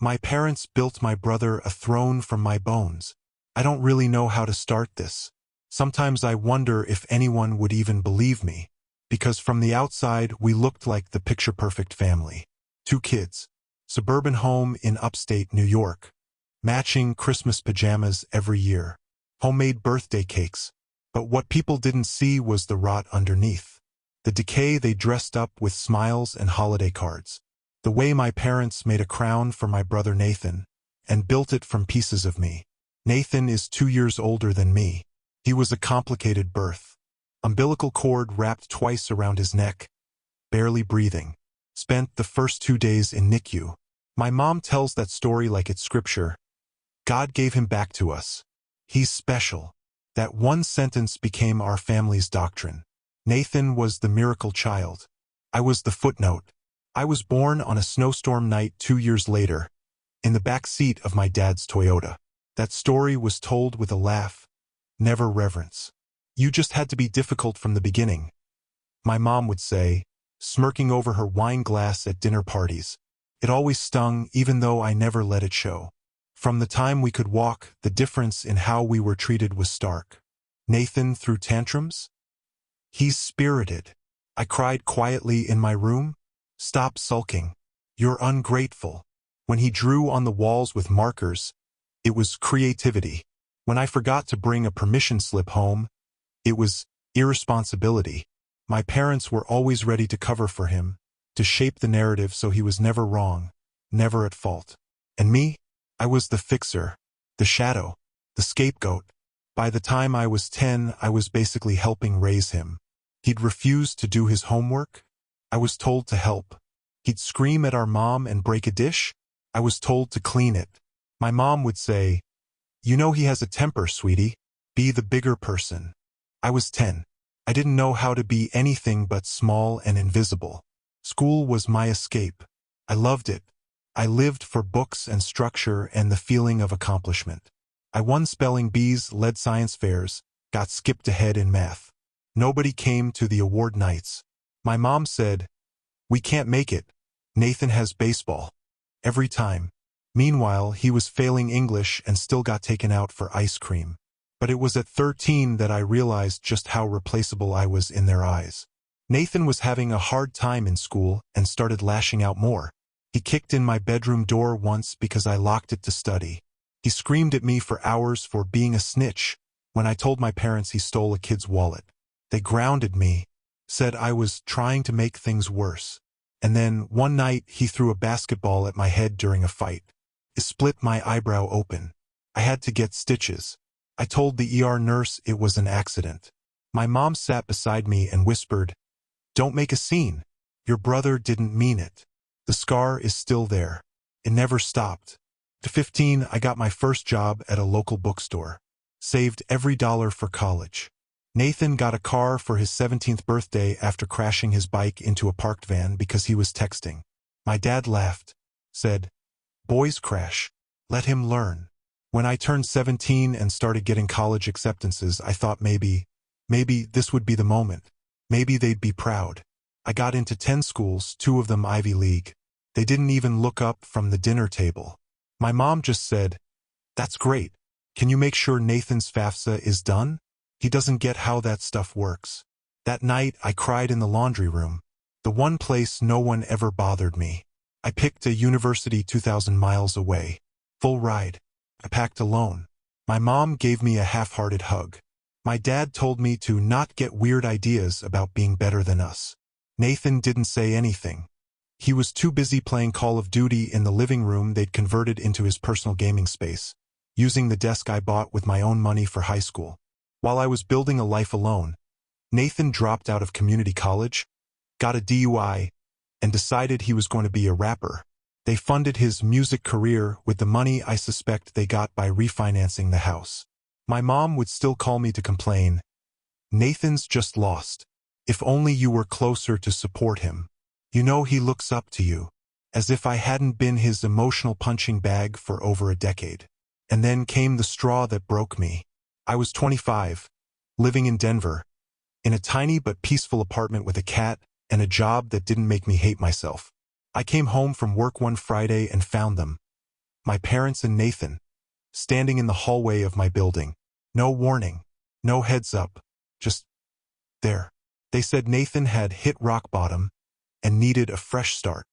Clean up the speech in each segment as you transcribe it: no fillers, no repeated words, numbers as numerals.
My parents built my brother a throne from my bones. I don't really know how to start this. Sometimes I wonder if anyone would even believe me, because from the outside we looked like the picture-perfect family. 2 kids, suburban home in upstate New York, matching Christmas pajamas every year, homemade birthday cakes. But what people didn't see was the rot underneath. The decay they dressed up with smiles and holiday cards. The way my parents made a crown for my brother Nathan, and built it from pieces of me. Nathan is 2 years older than me. He was a complicated birth. Umbilical cord wrapped twice around his neck, barely breathing. Spent the first 2 days in NICU. My mom tells that story like it's scripture. God gave him back to us. He's special. That one sentence became our family's doctrine. Nathan was the miracle child. I was the footnote. I was born on a snowstorm night 2 years later, in the back seat of my dad's Toyota. That story was told with a laugh, never reverence. You just had to be difficult from the beginning, my mom would say, smirking over her wine glass at dinner parties. It always stung, even though I never let it show. From the time we could walk, the difference in how we were treated was stark. Nathan threw tantrums? He's spirited. I cried quietly in my room. Stop sulking. You're ungrateful. When he drew on the walls with markers, it was creativity. When I forgot to bring a permission slip home, it was irresponsibility. My parents were always ready to cover for him, to shape the narrative so he was never wrong, never at fault. And me? I was the fixer, the shadow, the scapegoat. By the time I was 10, I was basically helping raise him. He'd refuse to do his homework. I was told to help. He'd scream at our mom and break a dish. I was told to clean it. My mom would say, "You know he has a temper, sweetie. Be the bigger person." I was 10. I didn't know how to be anything but small and invisible. School was my escape. I loved it. I lived for books and structure and the feeling of accomplishment. I won spelling bees, led science fairs, got skipped ahead in math. Nobody came to the award nights. My mom said, "We can't make it. Nathan has baseball." Every time. Meanwhile, he was failing English and still got taken out for ice cream. But it was at 13 that I realized just how replaceable I was in their eyes. Nathan was having a hard time in school and started lashing out more. He kicked in my bedroom door once because I locked it to study. He screamed at me for hours for being a snitch when I told my parents he stole a kid's wallet. They grounded me, said I was trying to make things worse. And then, one night, he threw a basketball at my head during a fight. It split my eyebrow open. I had to get stitches. I told the ER nurse it was an accident. My mom sat beside me and whispered, "Don't make a scene. Your brother didn't mean it." The scar is still there. It never stopped. At 15, I got my first job at a local bookstore. Saved every dollar for college. Nathan got a car for his 17th birthday after crashing his bike into a parked van because he was texting. My dad laughed, said, "Boys crash. Let him learn." When I turned 17 and started getting college acceptances, I thought maybe this would be the moment. Maybe they'd be proud. I got into 10 schools, 2 of them Ivy League. They didn't even look up from the dinner table. My mom just said, "That's great. Can you make sure Nathan's FAFSA is done? He doesn't get how that stuff works." That night, I cried in the laundry room. The one place no one ever bothered me. I picked a university 2,000 miles away. Full ride. I packed alone. My mom gave me a half-hearted hug. My dad told me to not get weird ideas about being better than us. Nathan didn't say anything. He was too busy playing Call of Duty in the living room they'd converted into his personal gaming space, using the desk I bought with my own money for high school. While I was building a life alone, Nathan dropped out of community college, got a DUI, and decided he was going to be a rapper. They funded his music career with the money I suspect they got by refinancing the house. My mom would still call me to complain, "Nathan's just lost. If only you were closer to support him. You know he looks up to you." As if I hadn't been his emotional punching bag for over a decade. And then came the straw that broke me. I was 25, living in Denver, in a tiny but peaceful apartment with a cat and a job that didn't make me hate myself. I came home from work one Friday and found them, My parents and Nathan, standing in the hallway of my building. No warning, no heads up, just there. They said Nathan had hit rock bottom and needed a fresh start.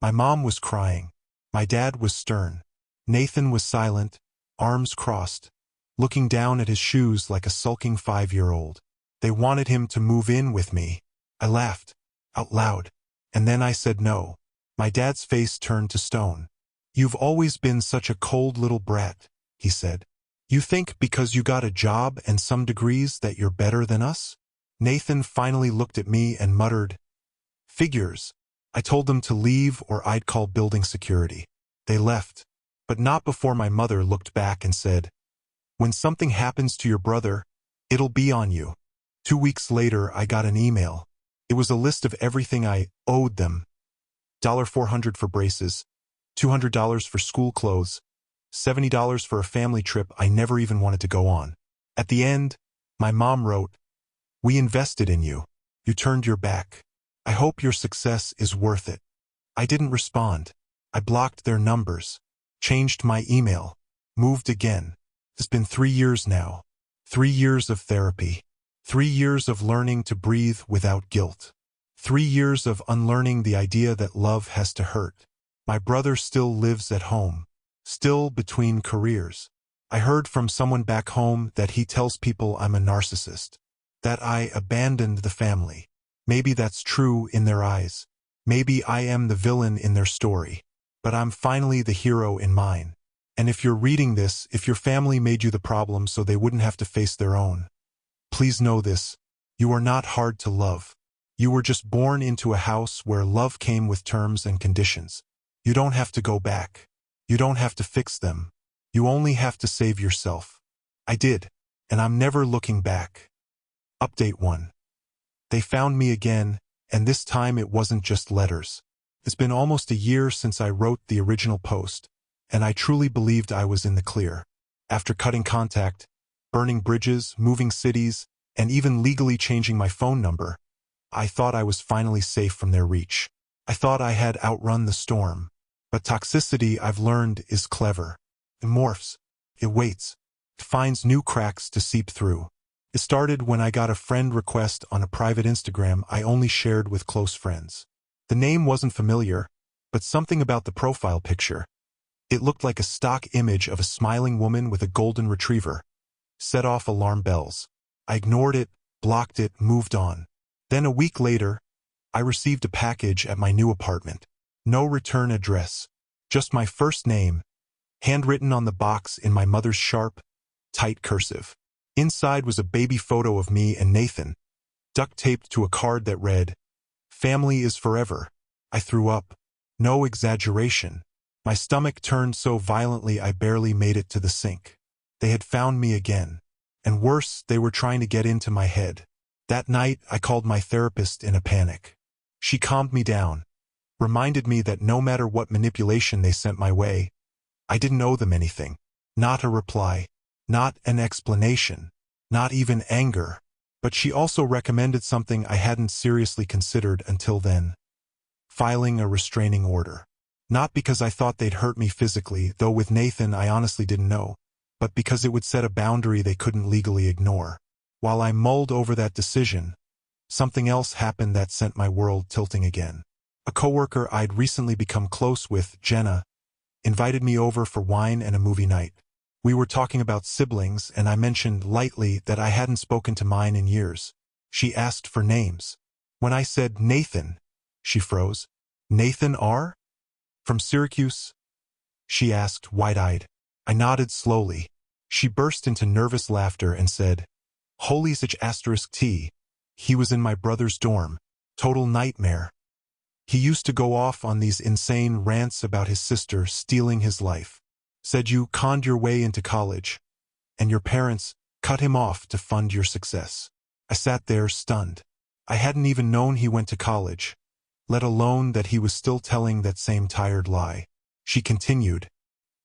My mom was crying. My dad was stern. Nathan was silent, arms crossed, looking down at his shoes like a sulking 5-year-old. They wanted him to move in with me. I laughed, out loud, and then I said no. My dad's face turned to stone. "You've always been such a cold little brat," he said. "You think because you got a job and some degrees that you're better than us?" Nathan finally looked at me and muttered, "Figures." I told them to leave or I'd call building security. They left, but not before my mother looked back and said, "When something happens to your brother, it'll be on you." 2 weeks later, I got an email. It was a list of everything I owed them. $400 for braces, $200 for school clothes, $70 for a family trip I never even wanted to go on. At the end, my mom wrote, "We invested in you. You turned your back. I hope your success is worth it." I didn't respond. I blocked their numbers, changed my email, moved again. It's been 3 years now. 3 years of therapy. 3 years of learning to breathe without guilt. 3 years of unlearning the idea that love has to hurt. My brother still lives at home, still between careers. I heard from someone back home that he tells people I'm a narcissist, that I abandoned the family. Maybe that's true in their eyes. Maybe I am the villain in their story. But I'm finally the hero in mine. And if you're reading this, if your family made you the problem so they wouldn't have to face their own, please know this: you are not hard to love. You were just born into a house where love came with terms and conditions. You don't have to go back. You don't have to fix them. You only have to save yourself. I did, and I'm never looking back. Update 1. They found me again, and this time it wasn't just letters. It's been almost a year since I wrote the original post, and I truly believed I was in the clear. After cutting contact, burning bridges, moving cities, and even legally changing my phone number, I thought I was finally safe from their reach. I thought I had outrun the storm. But toxicity, I've learned, is clever. It morphs. It waits. It finds new cracks to seep through. It started when I got a friend request on a private Instagram I only shared with close friends. The name wasn't familiar, but something about the profile picture. It looked like a stock image of a smiling woman with a golden retriever. Set off alarm bells. I ignored it, blocked it, moved on. Then a week later, I received a package at my new apartment. No return address. Just my first name, handwritten on the box in my mother's sharp, tight cursive. Inside was a baby photo of me and Nathan, duct-taped to a card that read, "Family is forever." I threw up. No exaggeration. My stomach turned so violently I barely made it to the sink. They had found me again. And worse, they were trying to get into my head. That night, I called my therapist in a panic. She calmed me down, reminded me that no matter what manipulation they sent my way, I didn't owe them anything. Not a reply, not an explanation, not even anger. But she also recommended something I hadn't seriously considered until then: filing a restraining order. Not because I thought they'd hurt me physically, though with Nathan I honestly didn't know, but because it would set a boundary they couldn't legally ignore. While I mulled over that decision, something else happened that sent my world tilting again. A coworker I'd recently become close with, Jenna, invited me over for wine and a movie night. We were talking about siblings, and I mentioned lightly that I hadn't spoken to mine in years. She asked for names. When I said Nathan, she froze. "Nathan R? From Syracuse?" she asked, wide-eyed. I nodded slowly. She burst into nervous laughter and said, "Holy such *T. He was in my brother's dorm. Total nightmare. He used to go off on these insane rants about his sister stealing his life. Said you conned your way into college, and your parents cut him off to fund your success." I sat there stunned. I hadn't even known he went to college, let alone that he was still telling that same tired lie. She continued,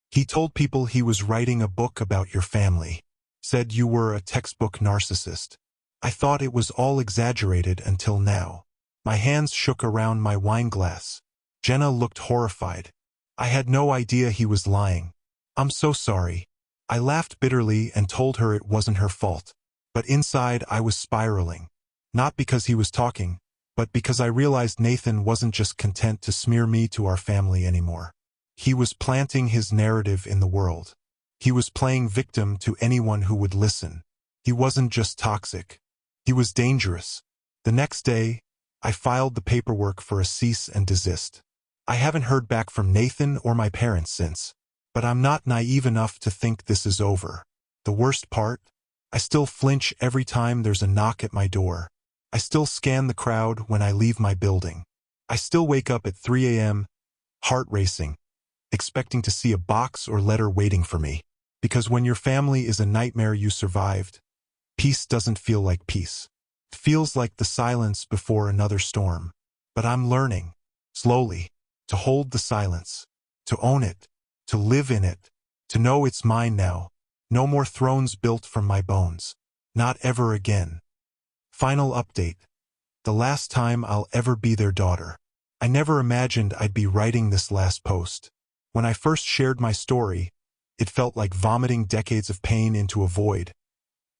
"He told people he was writing a book about your family. Said you were a textbook narcissist. I thought it was all exaggerated until now." My hands shook around my wine glass. Jenna looked horrified. I had no idea he was lying. I'm so sorry. I laughed bitterly and told her it wasn't her fault. But inside I was spiraling. Not because he was talking, but because I realized Nathan wasn't just content to smear me to our family anymore. He was planting his narrative in the world. He was playing victim to anyone who would listen. He wasn't just toxic. He was dangerous. The next day, I filed the paperwork for a cease and desist. I haven't heard back from Nathan or my parents since, but I'm not naive enough to think this is over. The worst part? I still flinch every time there's a knock at my door. I still scan the crowd when I leave my building. I still wake up at 3 a.m., heart racing, expecting to see a box or letter waiting for me. Because when your family is a nightmare you survived, peace doesn't feel like peace. It feels like the silence before another storm. But I'm learning, slowly, to hold the silence, to own it, to live in it, to know it's mine now. No more thrones built from my bones. Not ever again. Final update. The last time I'll ever be their daughter. I never imagined I'd be writing this last post. When I first shared my story, it felt like vomiting decades of pain into a void.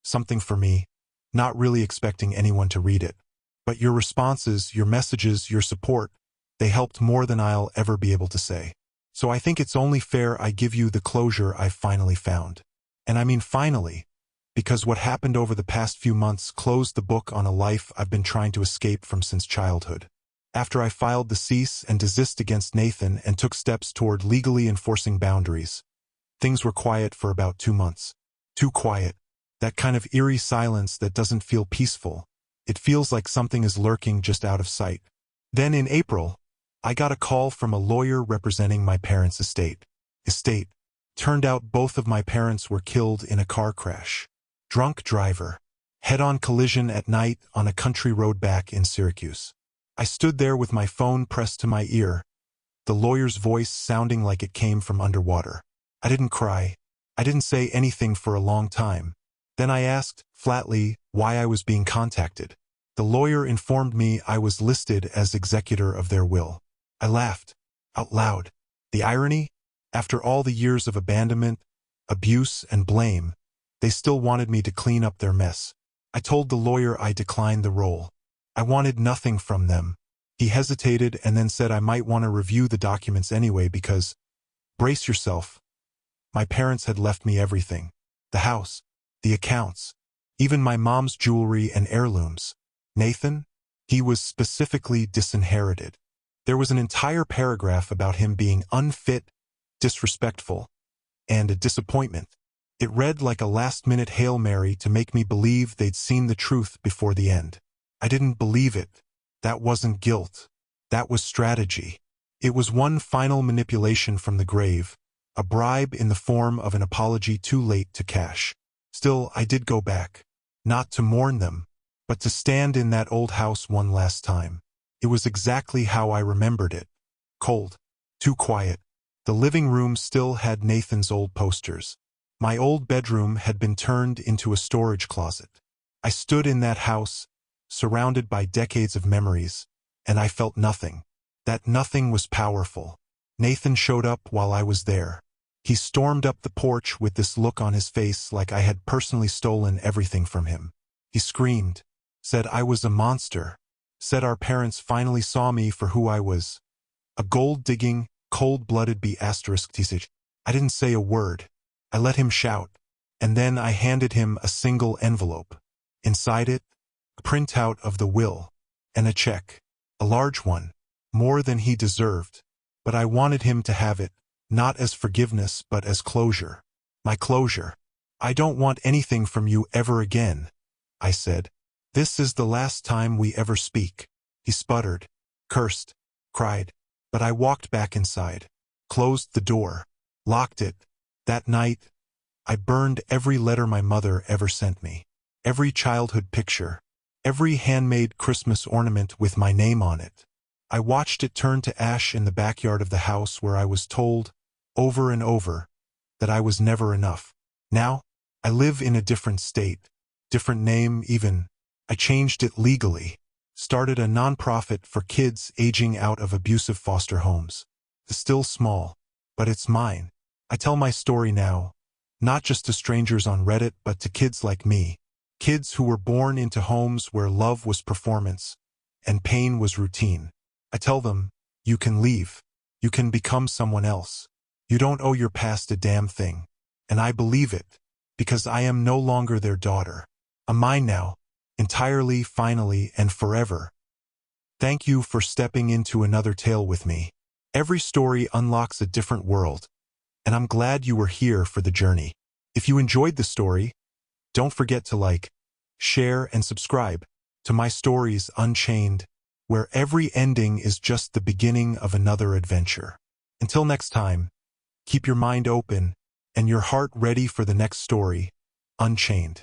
Something for me, not really expecting anyone to read it. But your responses, your messages, your support, they helped more than I'll ever be able to say. So I think it's only fair I give you the closure I've finally found. And I mean finally, because what happened over the past few months closed the book on a life I've been trying to escape from since childhood. After I filed the cease and desist against Nathan and took steps toward legally enforcing boundaries, things were quiet for about 2 months. Too quiet. That kind of eerie silence that doesn't feel peaceful. It feels like something is lurking just out of sight. Then in April, I got a call from a lawyer representing my parents' estate. Turned out both of my parents were killed in a car crash. Drunk driver. Head-on collision at night on a country road back in Syracuse. I stood there with my phone pressed to my ear, the lawyer's voice sounding like it came from underwater. I didn't cry. I didn't say anything for a long time. Then I asked, flatly, why I was being contacted. The lawyer informed me I was listed as executor of their will. I laughed. Out loud. The irony? After all the years of abandonment, abuse, and blame, they still wanted me to clean up their mess. I told the lawyer I declined the role. I wanted nothing from them. He hesitated and then said I might want to review the documents anyway because, brace yourself, my parents had left me everything. The house, the accounts, even my mom's jewelry and heirlooms. Nathan? He was specifically disinherited. There was an entire paragraph about him being unfit, disrespectful, and a disappointment. It read like a last-minute Hail Mary to make me believe they'd seen the truth before the end. I didn't believe it. That wasn't guilt. That was strategy. It was one final manipulation from the grave, a bribe in the form of an apology too late to cash. Still, I did go back. Not to mourn them, but to stand in that old house one last time. It was exactly how I remembered it. Cold. Too quiet. The living room still had Nathan's old posters. My old bedroom had been turned into a storage closet. I stood in that house, surrounded by decades of memories, and I felt nothing. That nothing was powerful. Nathan showed up while I was there. He stormed up the porch with this look on his face like I had personally stolen everything from him. He screamed, said I was a monster, said our parents finally saw me for who I was. A gold-digging, cold-blooded B****. I didn't say a word. I let him shout, and then I handed him a single envelope. Inside it, a printout of the will, and a check. A large one, more than he deserved. But I wanted him to have it, not as forgiveness but as closure. My closure. I don't want anything from you ever again, I said. This is the last time we ever speak. He sputtered, cursed, cried. But I walked back inside, closed the door, locked it. That night, I burned every letter my mother ever sent me. Every childhood picture. Every handmade Christmas ornament with my name on it. I watched it turn to ash in the backyard of the house where I was told, over and over, that I was never enough. Now, I live in a different state, different name even. I changed it legally, started a nonprofit for kids aging out of abusive foster homes. It's still small, but it's mine. I tell my story now, not just to strangers on Reddit, but to kids like me. Kids who were born into homes where love was performance and pain was routine. I tell them, you can leave. You can become someone else. You don't owe your past a damn thing. And I believe it, because I am no longer their daughter. I'm mine now, entirely, finally, and forever. Thank you for stepping into another tale with me. Every story unlocks a different world, and I'm glad you were here for the journey. If you enjoyed the story, don't forget to like, share, and subscribe to my stories Unchained, where every ending is just the beginning of another adventure. Until next time, keep your mind open and your heart ready for the next story, Unchained.